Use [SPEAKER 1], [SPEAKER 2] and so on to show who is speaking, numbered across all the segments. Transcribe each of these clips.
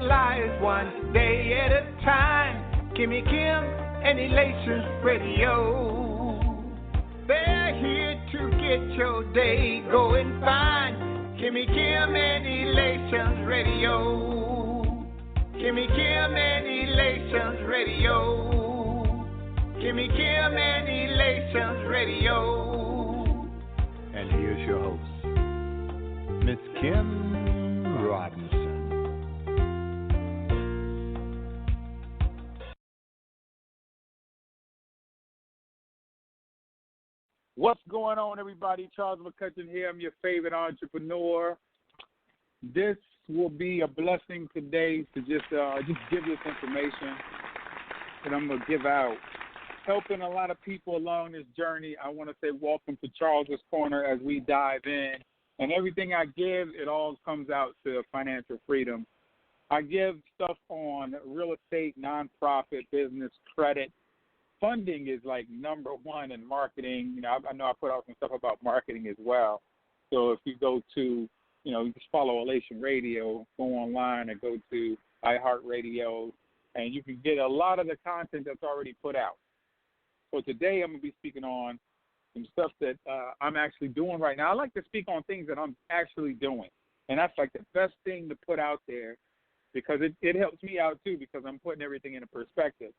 [SPEAKER 1] lives one day at a time. Kimmy Kim and Elations Radio. They're here to get your day going fine. Kimmy Kim and Elations Radio. Kimmy Kim and Elations Radio. Kimmy Kim and Elations Radio.
[SPEAKER 2] And here's your host, Miss Kim Robinson.
[SPEAKER 3] What's going on, everybody? Charles McCutchen here. I'm your favorite entrepreneur. This will be a blessing today to just give this information that I'm going to give out. Helping a lot of people along this journey. I want to say welcome to Charles's Corner as we dive in. And everything I give, it all comes out to financial freedom. I give stuff on real estate, nonprofit, business, credit. Funding is like number one in marketing. You know, I know I put out some stuff about marketing as well. So if you go to, you just follow Elation Radio, go online and go to iHeartRadio, and you can get a lot of the content that's already put out. So today I'm going to be speaking on some stuff that I'm actually doing right now. I like to speak on things that I'm actually doing, and that's like the best thing to put out there because it helps me out too because I'm putting everything into perspective.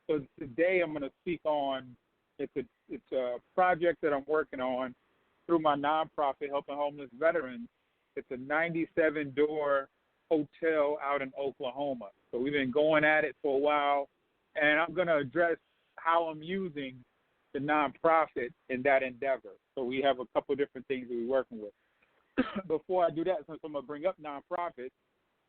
[SPEAKER 3] So today I'm going to speak on it's a project that I'm working on through my nonprofit helping homeless veterans. It's a 97-door hotel out in Oklahoma. So we've been going at it for a while, and I'm going to address how I'm using the nonprofit in that endeavor. So we have a couple different things that we're working with. Before I do that, since I'm going to bring up nonprofits,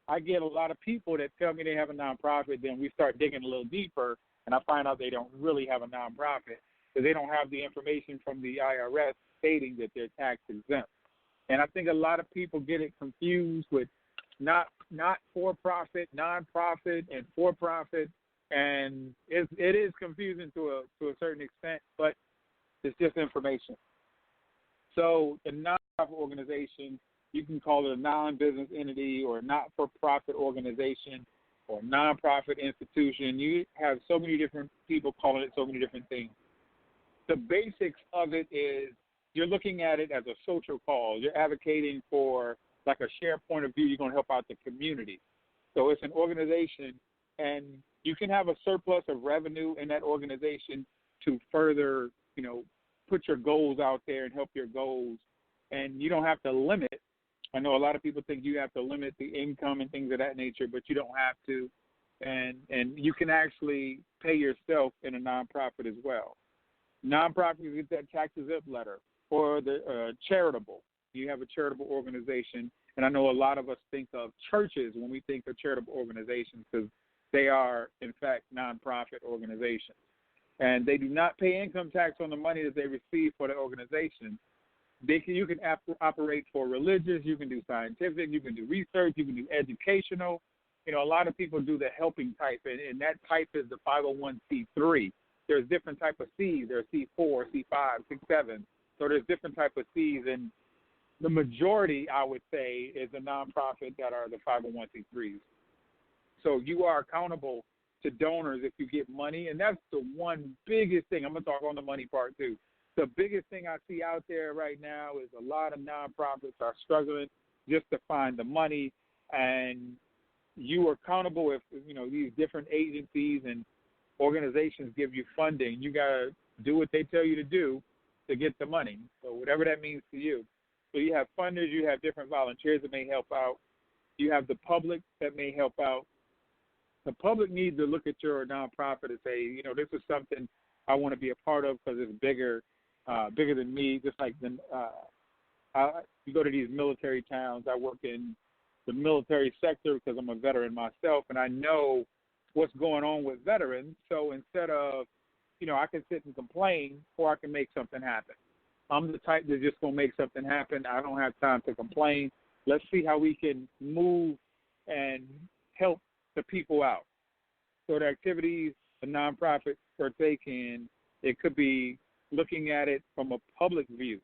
[SPEAKER 3] I get a lot of people that tell me they have a nonprofit, then we start digging a little deeper, and I find out they don't really have a nonprofit because they don't have the information from the IRS stating that they're tax exempt. And I think a lot of people get it confused with not for-profit, nonprofit, and for-profit, and it is confusing to a certain extent, but it's just information. So the nonprofit organization, you can call it a non-business entity or a not-for-profit organization or nonprofit institution. You have so many different people calling it so many different things. The basics of it is you're looking at it as a social cause. You're advocating for like a shared point of view. You're going to help out the community. So it's an organization, and you can have a surplus of revenue in that organization to further, put your goals out there and help your goals. And you don't have to limit. I know a lot of people think you have to limit the income and things of that nature, but you don't have to. And you can actually pay yourself in a nonprofit as well. Nonprofit, you get that tax-exempt letter. Or the charitable. You have a charitable organization. And I know a lot of us think of churches when we think of charitable organizations because they are, in fact, nonprofit organizations. And they do not pay income tax on the money that they receive for the organization. You can operate for religious, you can do scientific, you can do research, you can do educational. A lot of people do the helping type, and that type is the 501c3. There's different type of C's. There's C4, C5, C7. So there's different type of C's, and the majority, I would say, is the nonprofit that are the 501c3s. So you are accountable to donors if you get money, and that's the one biggest thing. I'm going to talk on the money part too. The biggest thing I see out there right now is a lot of nonprofits are struggling just to find the money, and you are accountable if, these different agencies and organizations give you funding. You got to do what they tell you to do to get the money, so whatever that means to you. So you have funders, you have different volunteers that may help out. You have the public that may help out. The public needs to look at your nonprofit and say, this is something I want to be a part of because it's bigger than me. Just like you go to these military towns. I work in the military sector because I'm a veteran myself, and I know what's going on with veterans. So instead of, I can sit and complain, or I can make something happen. I'm the type that's just going to make something happen. I don't have time to complain. Let's see how we can move and help the people out. So the activities the nonprofits partake in, it could be looking at it from a public view.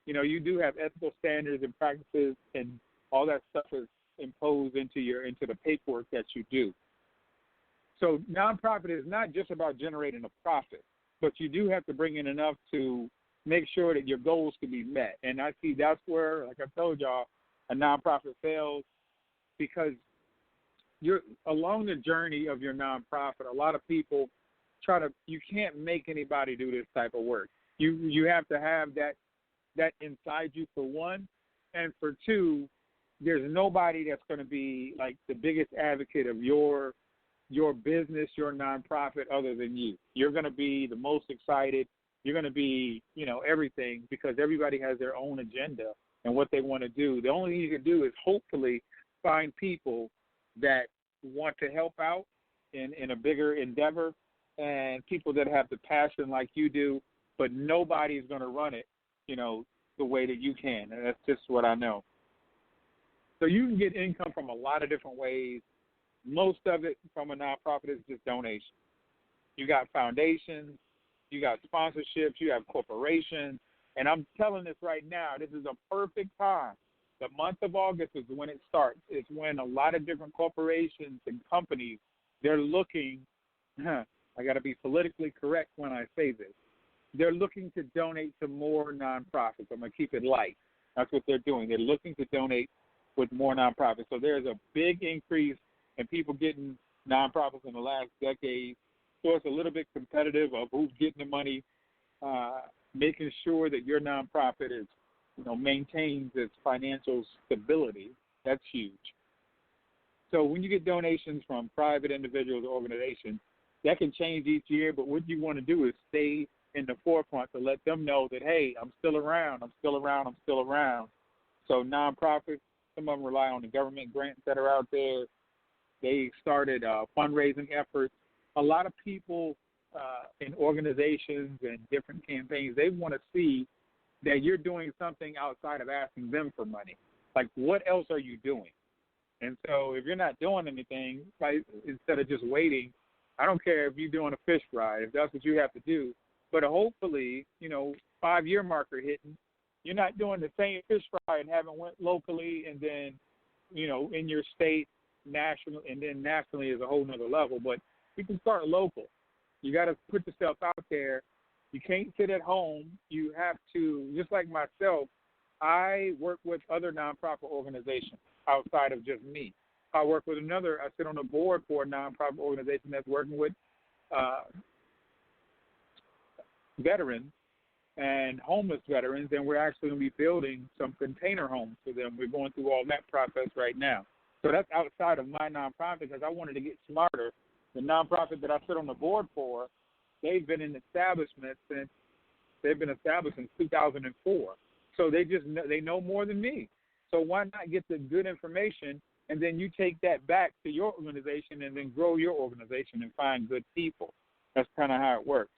[SPEAKER 3] You do have ethical standards and practices, and all that stuff is imposed into the paperwork that you do. So nonprofit is not just about generating a profit, but you do have to bring in enough to make sure that your goals can be met. And I see that's where, like I told y'all, a nonprofit fails, because you're along the journey of your nonprofit. A lot of people you can't make anybody do this type of work. You have to have that inside you, for one, and for two, there's nobody that's going to be like the biggest advocate of your business, your nonprofit, other than you. You're going to be the most excited. You're going to be, everything, because everybody has their own agenda and what they want to do. The only thing you can do is hopefully find people that want to help out in a bigger endeavor, and people that have the passion like you do, but nobody's going to run it, the way that you can. And that's just what I know. So you can get income from a lot of different ways. Most of it from a nonprofit is just donations. You got foundations, you got sponsorships, you have corporations. And I'm telling this right now, this is a perfect time. The month of August is when it starts. It's when a lot of different corporations and companies, they're looking, I got to be politically correct when I say this, they're looking to donate to more nonprofits. I'm going to keep it light. That's what they're doing. They're looking to donate with more nonprofits. So there's a big increase in people getting nonprofits in the last decade. So it's a little bit competitive of who's getting the money, making sure that your nonprofit is, maintains its financial stability. That's huge. So when you get donations from private individuals or organizations, that can change each year, but what you want to do is stay in the forefront to let them know that, hey, I'm still around. So nonprofits, some of them rely on the government grants that are out there. They started fundraising efforts. A lot of people in organizations and different campaigns, they want to see that you're doing something outside of asking them for money. Like, what else are you doing? And so if you're not doing anything, instead of just waiting, I don't care if you're doing a fish fry, if that's what you have to do. But hopefully, 5-year marker hitting, you're not doing the same fish fry and haven't went locally and then, in your state, national, and then nationally is a whole nother level. But you can start local. You got to put yourself out there. You can't sit at home. You have to, just like myself, I work with other nonprofit organizations outside of just me. I sit on the board for a nonprofit organization that's working with veterans and homeless veterans, and we're actually going to be building some container homes for them. We're going through all that process right now. So that's outside of my nonprofit, because I wanted to get smarter. The nonprofit that I sit on the board for, they've been established since 2004. So they know more than me. So why not get the good information, and then you take that back to your organization and then grow your organization and find good people. That's kind of how it works.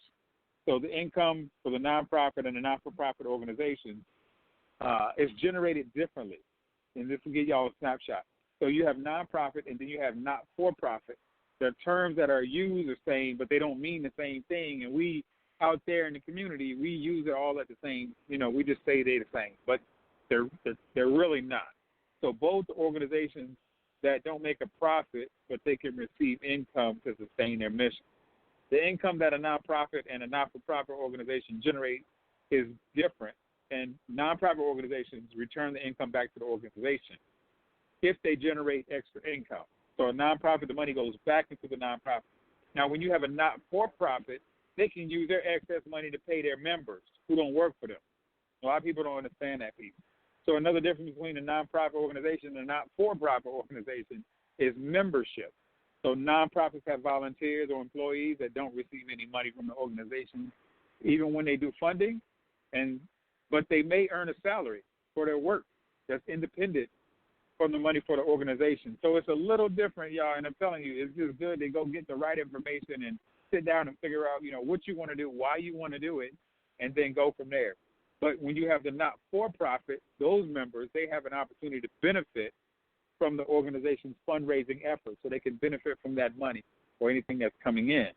[SPEAKER 3] So the income for the nonprofit and the not-for-profit organizations is generated differently. And this will give y'all a snapshot. So you have nonprofit and then you have not-for-profit. The terms that are used are the same, but they don't mean the same thing. And we, out there in the community, we use it all at the same, we just say they're the same. But they're really not. So both organizations that don't make a profit, but they can receive income to sustain their mission. The income that a nonprofit and a not-for-profit organization generate is different, and nonprofit organizations return the income back to the organization if they generate extra income. So a nonprofit, the money goes back into the nonprofit. Now, when you have a not-for-profit, they can use their excess money to pay their members who don't work for them. A lot of people don't understand that piece. So another difference between a nonprofit organization and a not-for-profit organization is membership. So nonprofits have volunteers or employees that don't receive any money from the organization, even when they do funding, but they may earn a salary for their work that's independent from the money for the organization. So it's a little different, y'all, and I'm telling you, it's just good to go get the right information and sit down and figure out, what you want to do, why you want to do it, and then go from there. But when you have the not-for-profit, those members, they have an opportunity to benefit from the organization's fundraising efforts, so they can benefit from that money or anything that's coming in.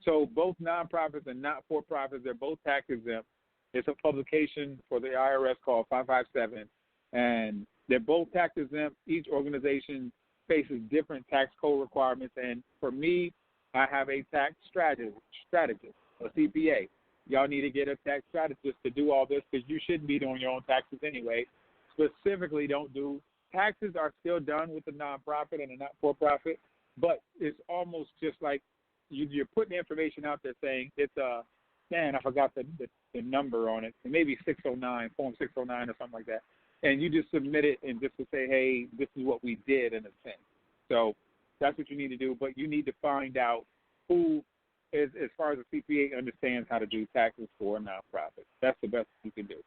[SPEAKER 3] So both nonprofits and not-for-profits, they're both tax exempt. It's a publication for the IRS called 557, and They're both tax exempt. Each organization faces different tax code requirements. And for me, I have a tax strategist, a CPA. Y'all need to get a tax strategist to do all this because you shouldn't be doing your own taxes anyway. Specifically, don't do taxes are still done with the nonprofit and the not-for-profit, but it's almost just like you're putting information out there saying it's I forgot the number on it. It may be 609, Form 609 or something like that. And you just submit it and just to say, hey, this is what we did in a sense. So that's what you need to do, but you need to find out who, as far as a CPA, understands how to do taxes for a nonprofit. That's the best you can do.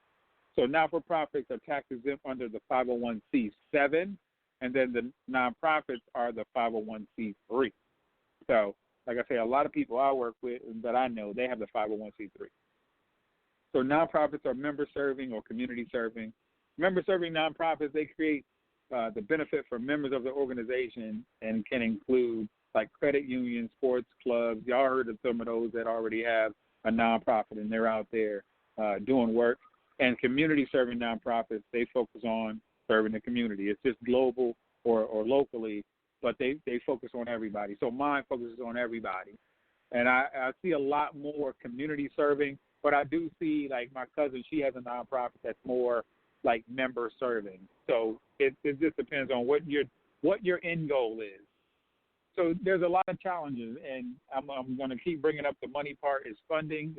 [SPEAKER 3] So not-for-profits are tax exempt under the 501c7, and then the nonprofits are the 501c3. So, like I say, a lot of people I work with that I know, they have the 501c3. So nonprofits are member-serving or community-serving. Member-serving nonprofits, they create the benefit for members of the organization and can include like credit unions, sports clubs. Y'all heard of some of those that already have a nonprofit and they're out there doing work. And community-serving nonprofits, they focus on serving the community. It's just global or locally, but they focus on everybody. So mine focuses on everybody. And I see a lot more community-serving, but I do see, like my cousin, she has a nonprofit that's more like member-serving. So it just depends on what your end goal is. So there's a lot of challenges, and I'm going to keep bringing up the money part. It's funding.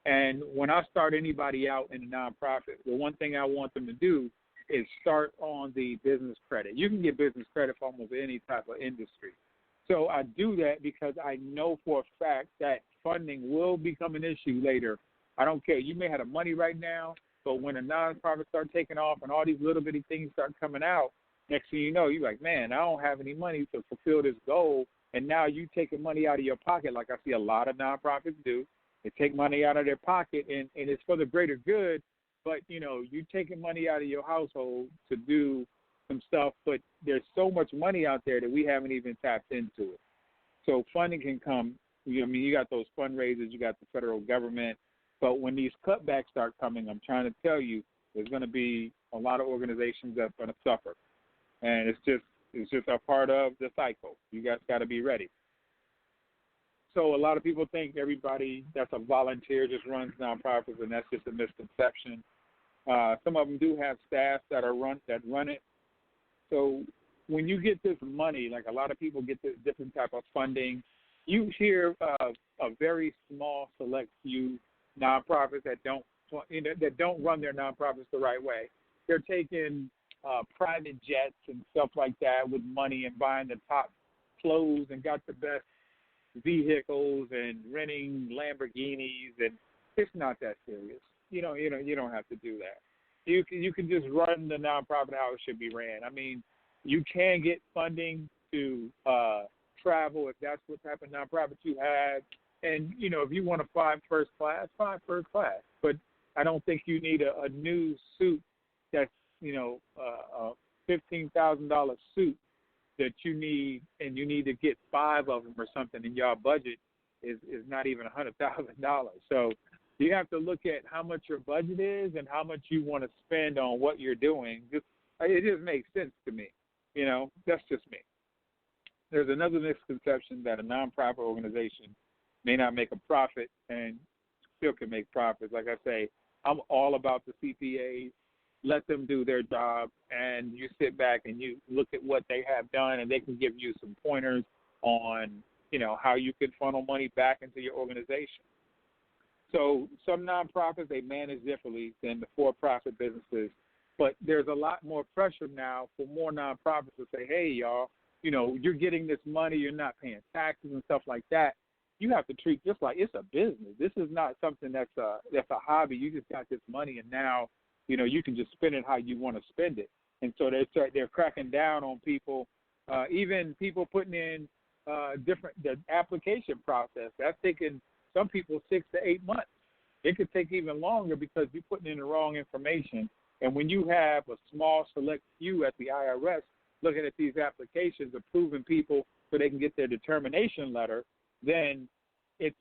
[SPEAKER 3] And when I start anybody out in a nonprofit, the one thing I want them to do is start on the business credit. You can get business credit for almost any type of industry. So I do that because I know for a fact that funding will become an issue later. I don't care. You may have the money right now, but when a nonprofit starts taking off and all these little bitty things start coming out, next thing you know, you're like, man, I don't have any money to fulfill this goal. And now you taking money out of your pocket like I see a lot of nonprofits do. They take money out of their pocket, and it's for the greater good, but, you know, you're taking money out of your household to do some stuff, but there's so much money out there that we haven't even tapped into it. So funding can come. You got those fundraisers, you got the federal government, but when these cutbacks start coming, I'm trying to tell you, there's going to be a lot of organizations that's going to suffer, and it's just a part of the cycle. You guys got to be ready. So a lot of people think everybody that's a volunteer just runs nonprofits, and that's just a misconception. Some of them do have staff that run it. So when you get this money, like a lot of people get this different type of funding, you hear a very small select few nonprofits that don't run their nonprofits the right way. They're taking private jets and stuff like that with money and buying the top clothes and got the best vehicles and renting Lamborghinis, and it's not that serious. You don't have to do that. You can just run the nonprofit how it should be ran. I mean, you can get funding to travel if that's what type of nonprofit you have, and if you want to fly first class, fly first class. But I don't think you need a new suit that's a $15,000 suit that you need, and you need to get 5 of them or something, and your budget is not even $100,000. So you have to look at how much your budget is and how much you want to spend on what you're doing. It just makes sense to me. That's just me. There's another misconception that a nonprofit organization may not make a profit and still can make profits. Like I say, I'm all about the CPAs. Let them do their job, and you sit back and you look at what they have done, and they can give you some pointers on, how you can funnel money back into your organization. So some nonprofits, they manage differently than the for-profit businesses, but there's a lot more pressure now for more nonprofits to say, hey, y'all, you're getting this money, you're not paying taxes and stuff like that. You have to treat this like it's a business. This is not something that's a hobby. You just got this money, and now you can just spend it how you want to spend it. And so they're cracking down on people, even people putting in the application process. That's taking some people 6 to 8 months. It could take even longer because you're putting in the wrong information. And when you have a small select few at the IRS looking at these applications, approving people so they can get their determination letter, then it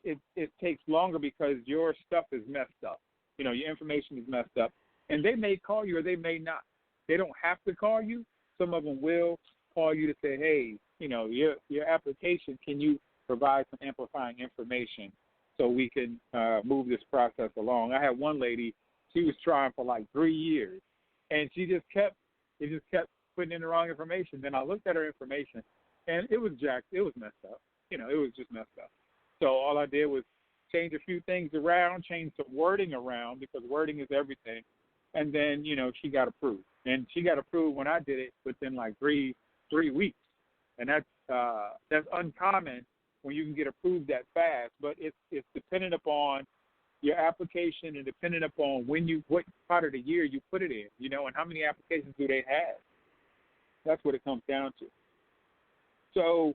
[SPEAKER 3] takes longer because your stuff is messed up. Your information is messed up. And they may call you or they may not. They don't have to call you. Some of them will call you to say, hey, your application, can you provide some amplifying information so we can move this process along? I had one lady, she was trying for like 3 years, and it just kept putting in the wrong information. Then I looked at her information, and it was jacked. It was messed up. It was just messed up. So all I did was change a few things around, change some wording around, because wording is everything. And then, she got approved. And she got approved when I did it within like three weeks. And that's uncommon when you can get approved that fast. But it's dependent upon your application and dependent upon what part of the year you put it in, and how many applications do they have. That's what it comes down to. So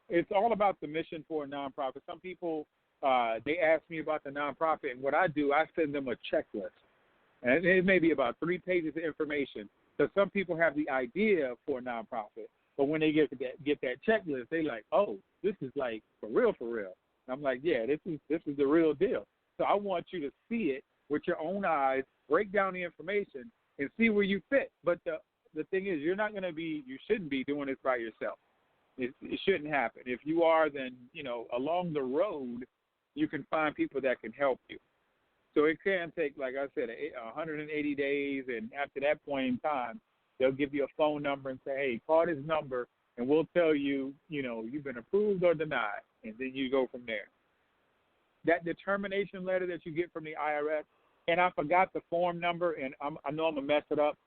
[SPEAKER 3] it's all about the mission for a nonprofit. Some people, they ask me about the nonprofit, and what I do, I send them a checklist. And it may be about 3 pages of information. So some people have the idea for a nonprofit, but when they get that checklist, they like, oh, this is like for real. And I'm like, yeah, this is the real deal. So I want you to see it with your own eyes, break down the information, and see where you fit. But the thing is, you shouldn't be doing this by yourself. It shouldn't happen. If you are, then, along the road, you can find people that can help you. So it can take, like I said, 180 days, and after that point in time, they'll give you a phone number and say, hey, call this number, and we'll tell you, you've been approved or denied, and then you go from there. That determination letter that you get from the IRS, and I forgot the form number, and I know I'm going to mess it up.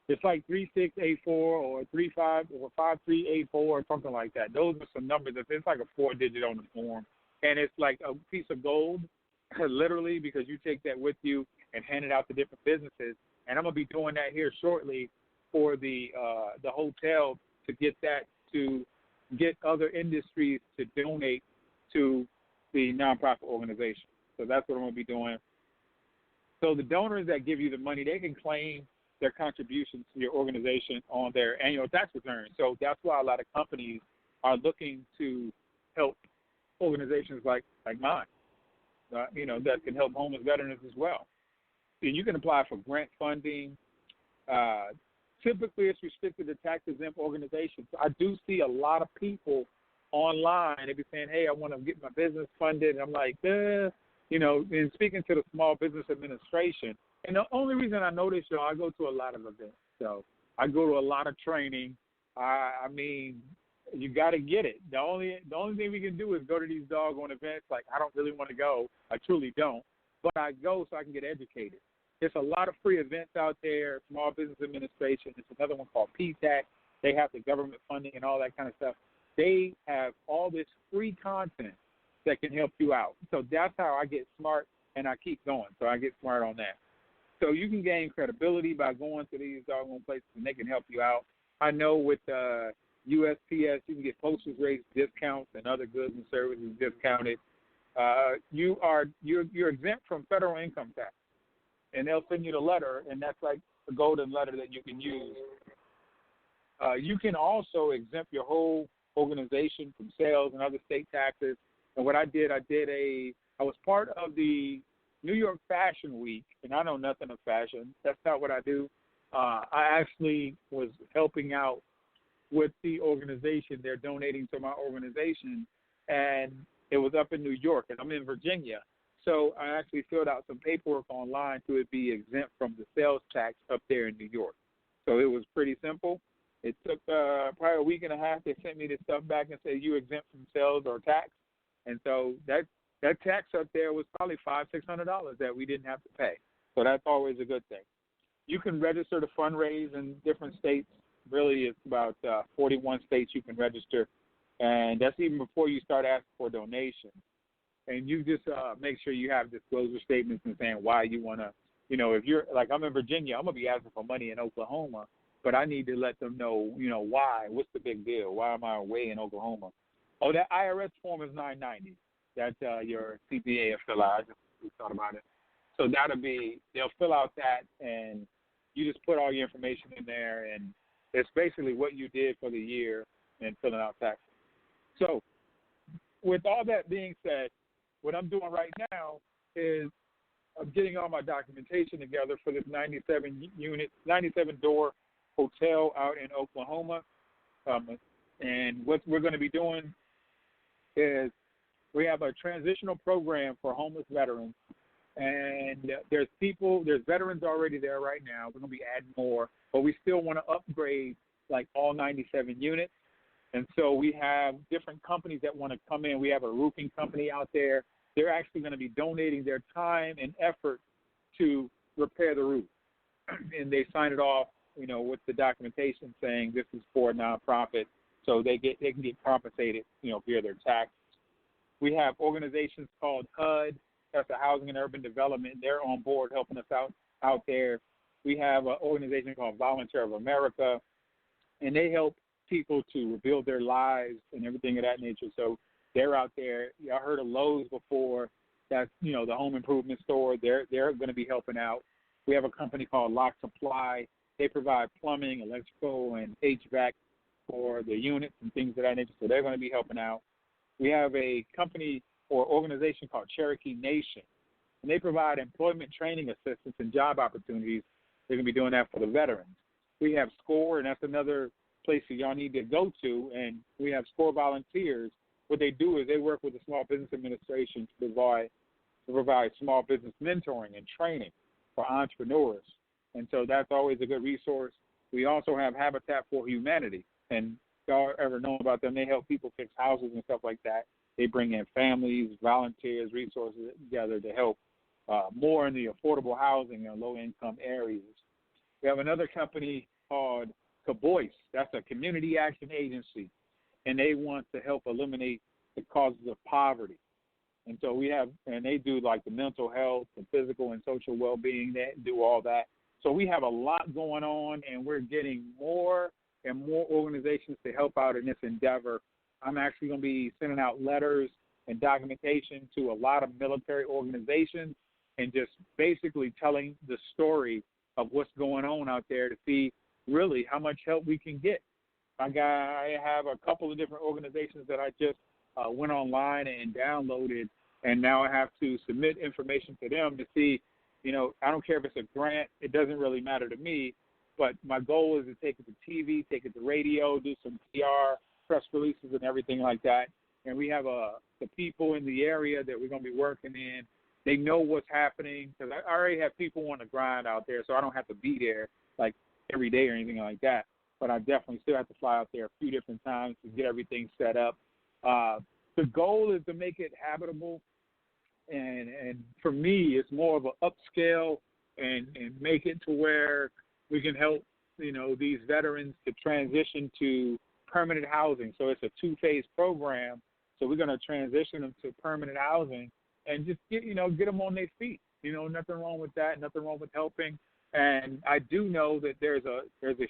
[SPEAKER 3] It's like 3684 or 35 or 5384 or something like that. Those are some numbers. It's like a 4-digit on the form, and it's like a piece of gold, literally, because you take that with you and hand it out to different businesses. And I'm going to be doing that here shortly for the hotel, to get other industries to donate to the nonprofit organization. So that's what I'm going to be doing. So the donors that give you the money, they can claim their contributions to your organization on their annual tax return. So that's why a lot of companies are looking to help organizations like mine, that can help homeless veterans as well. And you can apply for grant funding. Typically, it's restricted to tax-exempt organizations. I do see a lot of people online. They be saying, hey, I want to get my business funded. And I'm like, and speaking to the Small Business Administration. And the only reason I know this, I go to a lot of events. So I go to a lot of training. I mean, you got to get it. The only thing we can do is go to these doggone events. Like, I don't really want to go. I truly don't. But I go so I can get educated. There's a lot of free events out there, Small Business Administration. There's another one called PTAC. They have the government funding and all that kind of stuff. They have all this free content that can help you out. So that's how I get smart, and I keep going. So I get smart on that. So you can gain credibility by going to these doggone places, and they can help you out. I know with USPS, you can get postage rates discounts and other goods and services discounted. You're exempt from federal income tax, and they'll send you the letter, and that's like a golden letter that you can use. You can also exempt your whole organization from sales and other state taxes. And what I did, I was part of the New York Fashion Week, and I know nothing of fashion. That's not what I do. I actually was helping out with the organization. They're donating to my organization, and it was up in New York, and I'm in Virginia. So I actually filled out some paperwork online to it be exempt from the sales tax up there in New York. So it was pretty simple. It took probably a week and a half. They sent me this stuff back and said, you exempt from sales or tax. And so that tax up there was probably $500-600 that we didn't have to pay. So that's always a good thing. You can register to fundraise in different states. Really, it's about 41 states you can register. And that's even before you start asking for donations. And you just make sure you have disclosure statements and saying why you want to, if you're, like I'm in Virginia, I'm going to be asking for money in Oklahoma, but I need to let them know, why, what's the big deal? Why am I away in Oklahoma? Oh, that IRS form is $9.90. That's your CPA will fill out. I just thought about it. So they'll fill out that, and you just put all your information in there, and it's basically what you did for the year and filling out taxes. So with all that being said, what I'm doing right now is getting all my documentation together for this 97-door hotel out in Oklahoma. And what we're going to be doing is we have a transitional program for homeless veterans. And there's veterans already there right now. We're going to be adding more, but we still want to upgrade like all 97 units. And so we have different companies that want to come in. We have a roofing company out there. They're actually going to be donating their time and effort to repair the roof. And they sign it off, with the documentation saying this is for a nonprofit, so they can get compensated, via their taxes. We have organizations called HUD, that's the Housing and Urban Development. They're on board helping us out there. We have an organization called Volunteer of America, and they help people to rebuild their lives and everything of that nature. So they're out there. I heard of Lowe's before. That's, the home improvement store. They're going to be helping out. We have a company called Lock Supply. They provide plumbing, electrical, and HVAC for the units and things of that nature. So they're going to be helping out. We have a company or organization called Cherokee Nation, and they provide employment training assistance and job opportunities. They're going to be doing that for the veterans. We have SCORE, and that's another place that y'all need to go to, and we have SCORE volunteers. What they do is they work with the Small Business Administration to provide small business mentoring and training for entrepreneurs. And so that's always a good resource. We also have Habitat for Humanity, and y'all ever know about them? They help people fix houses and stuff like that. They bring in families, volunteers, resources together to help more in the affordable housing and low-income areas. We have another company called CABOIS. That's a community action agency, and they want to help eliminate the causes of poverty. And so they do like the mental health, the physical and social well-being, they do all that. So we have a lot going on, and we're getting more and more organizations to help out in this endeavor. I'm actually going to be sending out letters and documentation to a lot of military organizations and just basically telling the story of what's going on out there to see really how much help we can get. I have a couple of different organizations that I just went online and downloaded, and now I have to submit information to them to see, I don't care if it's a grant. It doesn't really matter to me, but my goal is to take it to TV, take it to radio, do some PR, press releases and everything like that. And we have the people in the area that we're going to be working in. They know what's happening because I already have people on the grind out there, so I don't have to be there like every day or anything like that. But I definitely still have to fly out there a few different times to get everything set up. The goal is to make it habitable, and for me, it's more of an upscale and make it to where we can help, these veterans to transition to permanent housing. So it's a two-phase program. So we're going to transition them to permanent housing and just get them on their feet. Nothing wrong with that. Nothing wrong with helping. And I do know that there's a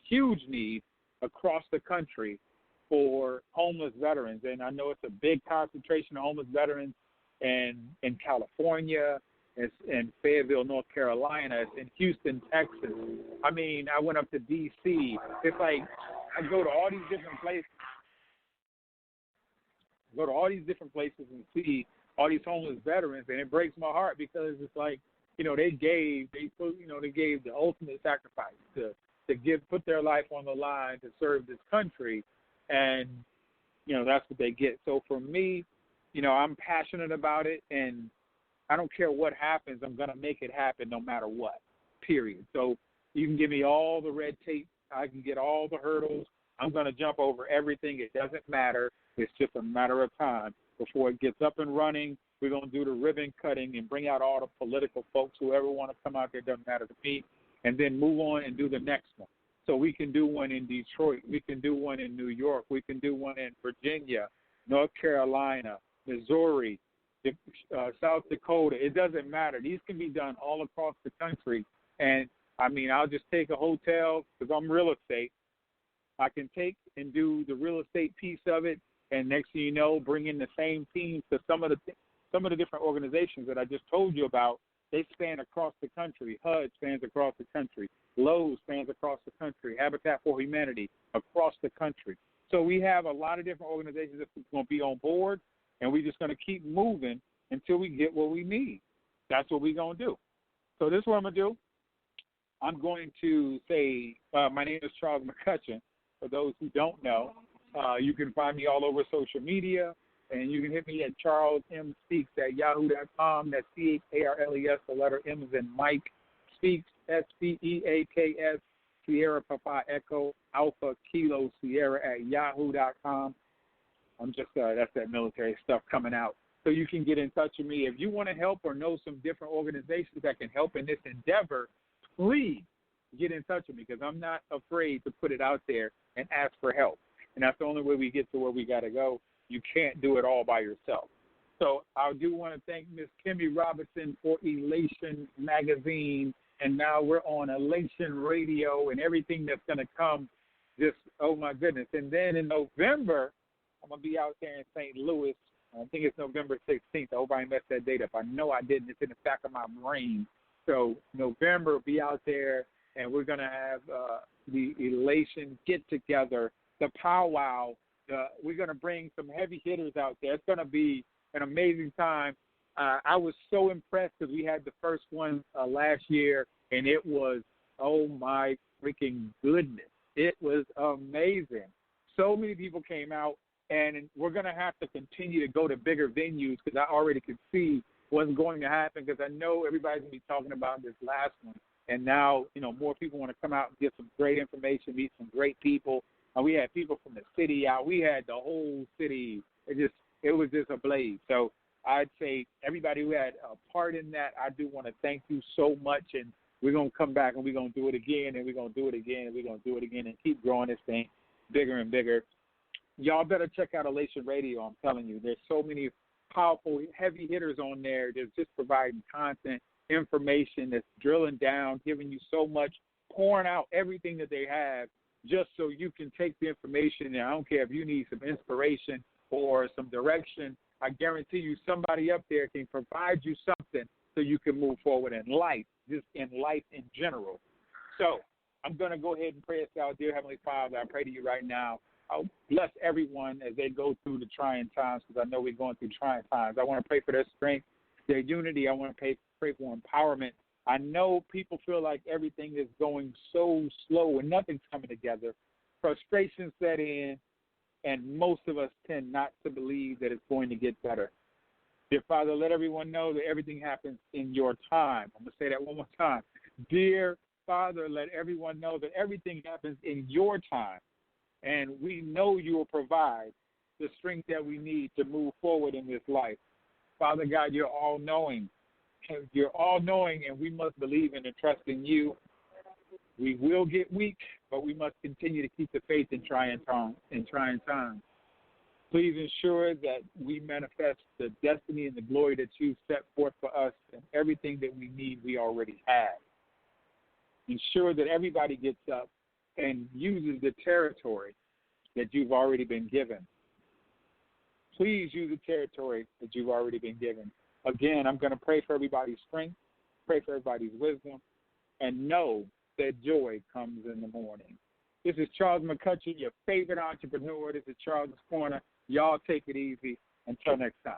[SPEAKER 3] huge need across the country for homeless veterans. And I know it's a big concentration of homeless veterans in California. It's in Fayetteville, North Carolina. It's in Houston, Texas. I mean, I went up to D.C. It's like I go to all these different places. And see all these homeless veterans, and it breaks my heart because it's like, they gave the ultimate sacrifice to put their life on the line to serve this country, and that's what they get. So for me, I'm passionate about it, and I don't care what happens. I'm going to make it happen no matter what, period. So you can give me all the red tape. I can get all the hurdles. I'm going to jump over everything. It doesn't matter. It's just a matter of time before it gets up and running. We're going to do the ribbon cutting and bring out all the political folks, whoever want to come out there, doesn't matter to me, and then move on and do the next one. So we can do one in Detroit. We can do one in New York. We can do one in Virginia, North Carolina, Missouri, South Dakota. It doesn't matter. These can be done all across the country. And, I'll just take a hotel because I'm real estate. I can take and do the real estate piece of it, and next thing you know, bring in the same team to some of the different organizations that I just told you about. They span across the country. HUD spans across the country. Lowe's spans across the country. Habitat for Humanity across the country. So we have a lot of different organizations that's going to be on board, and we're just going to keep moving until we get what we need. That's what we're going to do. So this is what I'm going to do. I'm going to say my name is Charles McCutchen. For those who don't know, you can find me all over social media, and you can hit me at charlesmspeaks@yahoo.com. That's CHARLES, the letter M is in Mike, Speaks, SPEAKS, Sierra Papa Echo Alpha Kilo Sierra @yahoo.com. I'm just that's that military stuff coming out. So you can get in touch with me. If you want to help or know some different organizations that can help in this endeavor, please get in touch with me, because I'm not afraid to put it out there and ask for help. And that's the only way we get to where we got to go. You can't do it all by yourself. So I do want to thank Miss Kimmy Robinson for Elation Magazine. And now we're on Elation Radio and everything that's going to come. Just, oh, my goodness. And then in November, I'm going to be out there in St. Louis. I think it's November 16th. I hope I messed that date up. I know I didn't. It's in the back of my brain. So November, will be out there, and we're going to have the Elation get-together, the powwow. We're going to bring some heavy hitters out there. It's going to be an amazing time. I was so impressed because we had the first one last year, and it was, oh, my freaking goodness. It was amazing. So many people came out, and we're going to have to continue to go to bigger venues, because I already could see what's going to happen, because I know everybody's going to be talking about this last one. And now, more people want to come out and get some great information, meet some great people. We had people from the city out. We had the whole city. It was just a blaze. So I'd say everybody who had a part in that, I do want to thank you so much. And we're going to come back and we're going to do it again, and we're going to do it again, and we're going to do it again, and keep growing this thing bigger and bigger. Y'all better check out Elation Radio. I'm telling you, there's so many powerful heavy hitters on there that's just providing content, information, that's drilling down, giving you so much, pouring out everything that they have, just so you can take the information. And I don't care if you need some inspiration or some direction, I guarantee you somebody up there can provide you something so you can move forward in life, just in life in general. So I'm going to go ahead and pray us out. Dear Heavenly Father, I pray to you right now. I'll bless everyone as they go through the trying times, because I know we're going through trying times. I want to pray for their strength, their unity. I want to pray for empowerment. I know people feel like everything is going so slow and nothing's coming together. Frustration set in, and most of us tend not to believe that it's going to get better. Dear Father, let everyone know that everything happens in your time. I'm going to say that one more time. Dear Father, let everyone know that everything happens in your time. And we know you will provide the strength that we need to move forward in this life. Father God, you're all-knowing. You're all-knowing, and we must believe in and trust in you. We will get weak, but we must continue to keep the faith in trying times. Please ensure that we manifest the destiny and the glory that you've set forth for us, and everything that we need we already have. Ensure that everybody gets up and uses the territory that you've already been given. Please use the territory that you've already been given. Again, I'm going to pray for everybody's strength, pray for everybody's wisdom, and know that joy comes in the morning. This is Charles McCutchen, your favorite entrepreneur. This is Charles' Corner. Y'all take it easy. Until next time.